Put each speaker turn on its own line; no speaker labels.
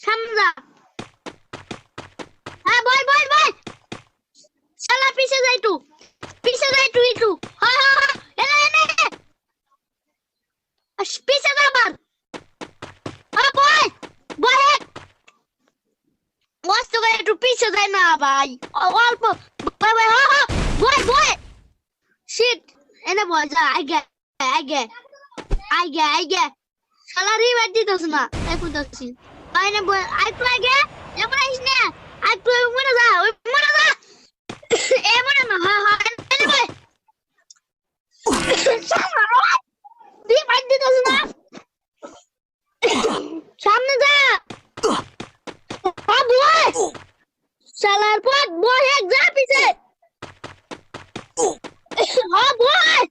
সামনে যা। হ্যাঁ বয় বয় বয়। শালা পিছে যাই তু। পিছে যাই তুই একটু। হ্যাঁ হ্যাঁ হ্যাঁ। এনে এনে। পিছে যা আবার। হ্যাঁ বয়। বয় এক। মস্ত করে একটু পিছে যায় না ভাই। অল্প। বয় বয় হ্যাঁ হ্যাঁ। বয় বয়। শিট। এনে বয় যা আগে আগে আগে আগে। শালা রিভাইভ দিতেছ না। তাই কইতাছি। আইনে বয় আইতো আগে। এবার আইস না। আইতো মরে যা। ওই মরে যা। এ মরে না। হ্যাঁ হ্যাঁ এনে বয়। রিভাইভ দিতেছ না। সামনে যা। হ্যাঁ বয়। শালার পথ বয় এক যা পিছে। হ্যাঁ বয়।